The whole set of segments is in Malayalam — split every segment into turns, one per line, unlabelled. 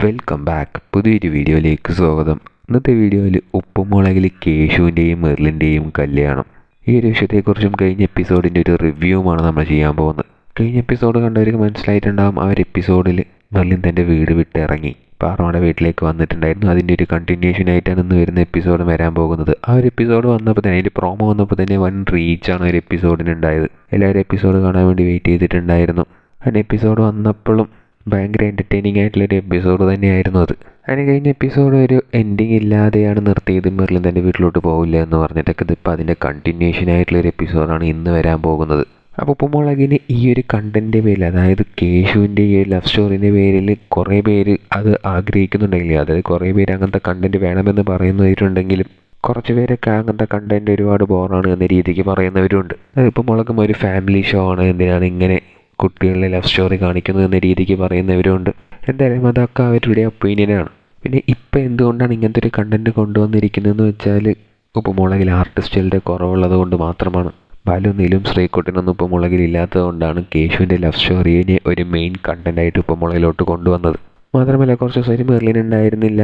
Welcome back. പുതിയൊരു വീഡിയോയിലേക്ക് സ്വാഗതം. ഇന്നത്തെ വീഡിയോയിൽ ഉപ്പുമുളകിൽ കേശുവിൻ്റെയും മെർലിൻ്റെയും കല്യാണം, ഈ ഒരു വിഷയത്തെക്കുറിച്ചും കഴിഞ്ഞ എപ്പിസോഡിൻ്റെ ഒരു റിവ്യൂവുമാണ് നമ്മൾ ചെയ്യാൻ പോകുന്നത്. കഴിഞ്ഞ എപ്പിസോഡ് കണ്ടവർക്ക് മനസ്സിലായിട്ടുണ്ടാകും, ആ ഒരു എപ്പിസോഡിൽ മെർലിൻ തൻ്റെ വീട് വിട്ടിറങ്ങി പാറോടെ വീട്ടിലേക്ക് വന്നിട്ടുണ്ടായിരുന്നു. അതിൻ്റെ ഒരു കണ്ടിന്യൂഷൻ ആയിട്ടാണ് ഇന്ന് വരുന്ന എപ്പിസോഡ് വരാൻ പോകുന്നത്. ആ ഒരു എപ്പിസോഡ് വന്നപ്പോൾ തന്നെ, അതിൻ്റെ പ്രോമോ വന്നപ്പോൾ തന്നെ വൻ റീച്ചാണ് ഒരു എപ്പിസോഡിന് ഉണ്ടായത്. എല്ലാവരും എപ്പിസോഡ് കാണാൻ വേണ്ടി വെയിറ്റ് ചെയ്തിട്ടുണ്ടായിരുന്നു. അതിൻ്റെ എപ്പിസോഡ് വന്നപ്പോഴും ഭയങ്കര എൻ്റർടൈനിങ് ആയിട്ടുള്ളൊരു എപ്പിസോഡ് തന്നെയായിരുന്നു അത്. അതിന് കഴിഞ്ഞ എപ്പിസോഡ് ഒരു എൻഡിങ് ഇല്ലാതെയാണ് നിർത്തിയത്. മെർലിൻ തൻ്റെ വീട്ടിലോട്ട് പോകില്ല എന്ന് പറഞ്ഞിട്ടൊക്കെ ഇതിപ്പോൾ അതിൻ്റെ കണ്ടിന്യൂഷൻ ആയിട്ടുള്ളൊരു എപ്പിസോഡാണ് ഇന്ന് വരാൻ പോകുന്നത്. അപ്പോൾ ഉപ്പുമുളകിന് ഈ ഒരു കണ്ടൻറ്റിൻ്റെ പേരിൽ, അതായത് കേശുവിൻ്റെ ഈ ഒരു ലവ് സ്റ്റോറിൻ്റെ പേരിൽ കുറേ പേര് അത് ആഗ്രഹിക്കുന്നുണ്ടെങ്കിൽ, അതായത് കുറേ പേര് അങ്ങനത്തെ കണ്ടൻറ്റ് വേണമെന്ന് പറയുന്നവരുണ്ടെങ്കിലും കുറച്ച് പേരൊക്കെ അങ്ങനത്തെ കണ്ടൻറ്റ് ഒരുപാട് ബോറാണ് എന്ന രീതിക്ക് പറയുന്നവരുണ്ട്. അതിപ്പോൾ മുളകും ഒരു ഫാമിലി ഷോ ആണ്, എന്തിനാണ് ഇങ്ങനെ കുട്ടികളുടെ ലവ് സ്റ്റോറി കാണിക്കുന്നത് എന്ന രീതിക്ക് പറയുന്നവരുണ്ട്. എന്തായാലും അതൊക്കെ അവരുടെ ഒപ്പീനിയനാണ്. പിന്നെ ഇപ്പം എന്തുകൊണ്ടാണ് ഇങ്ങനത്തെ ഒരു കണ്ടൻറ്റ് കൊണ്ടുവന്നിരിക്കുന്നതെന്ന് വെച്ചാൽ, ഉപ്പുമുളകിൽ ആർട്ടിസ്റ്റുകളുടെ കുറവുള്ളത് കൊണ്ട് മാത്രമാണ്. ബാലുനിലും ശ്രീകുട്ടനൊന്നും ഉപ്പുമുളകിൽ ഇല്ലാത്തത് കൊണ്ടാണ് കേശുവിൻ്റെ ലവ് സ്റ്റോറിയെ ഒരു മെയിൻ കണ്ടൻറ്റായിട്ട് ഉപ്പുമുളകിലോട്ട് കൊണ്ടുവന്നത്. മാത്രമല്ല കുറച്ച് ദിവസം മെർലിൻ ഉണ്ടായിരുന്നില്ല.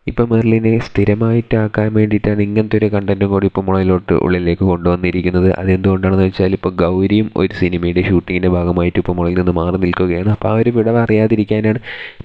ഇപ്പം മെർലിനെ സ്ഥിരമായിട്ടാക്കാൻ വേണ്ടിയിട്ടാണ് ഇങ്ങനത്തെ ഒരു കണ്ടൻറ്റും കൂടി ഇപ്പോൾ മുളയിലോട്ട് ഉള്ളിലേക്ക് കൊണ്ടുവന്നിരിക്കുന്നത്. അതെന്തുകൊണ്ടാണെന്ന് വെച്ചാൽ, ഇപ്പോൾ ഗൗരിയും ഒരു സിനിമയുടെ ഷൂട്ടിങ്ങിൻ്റെ ഭാഗമായിട്ട് ഇപ്പോൾ മുളയിൽ നിന്ന് മാറി നിൽക്കുകയാണ്. അപ്പോൾ ആ ഒരു വിടവ് അറിയാതിരിക്കാനാണ്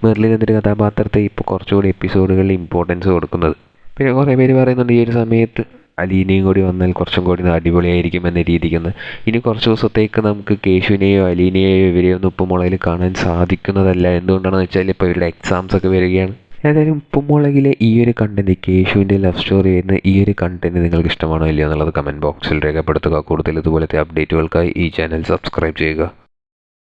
മെർലിൻ എന്നൊരു കഥാപാത്രത്തെ ഇപ്പോൾ കുറച്ചുകൂടി എപ്പിസോഡുകളിൽ ഇമ്പോർട്ടൻസ് കൊടുക്കുന്നത്. പിന്നെ കുറേ പേര് പറയുന്നുണ്ട്, ഈ ഒരു സമയത്ത് അലീനയും കൂടി വന്നാൽ കുറച്ചും കൂടി അടിപൊളിയായിരിക്കും എന്ന രീതിക്കുന്ന. ഇനി കുറച്ച് ദിവസത്തേക്ക് നമുക്ക് കേശുവിനെയോ അലീനയെയോ ഇവരെയോ ഒന്നും ഇപ്പോൾ മുളയിൽ കാണാൻ സാധിക്കുന്നതല്ല. എന്തുകൊണ്ടാണെന്ന് വെച്ചാൽ ഇപ്പോൾ ഇവരുടെ എക്സാംസ് ഒക്കെ വരികയാണ്. ഏതായാലും ഉപ്പുമുളകിലെ ഈ ഒരു കണ്ടൻറ്റ്, കേശുവിൻ്റെ ലവ് സ്റ്റോറി വരുന്ന ഈ ഒരു കണ്ടൻറ്റ് നിങ്ങൾക്ക് ഇഷ്ടമാണോ ഇല്ലയോ എന്നുള്ളത് കമൻറ്റ് ബോക്സിൽ രേഖപ്പെടുത്തുക. കൂടുതൽ ഇതുപോലത്തെ അപ്ഡേറ്റുകൾക്കായി ഈ ചാനൽ സബ്സ്ക്രൈബ് ചെയ്യുക.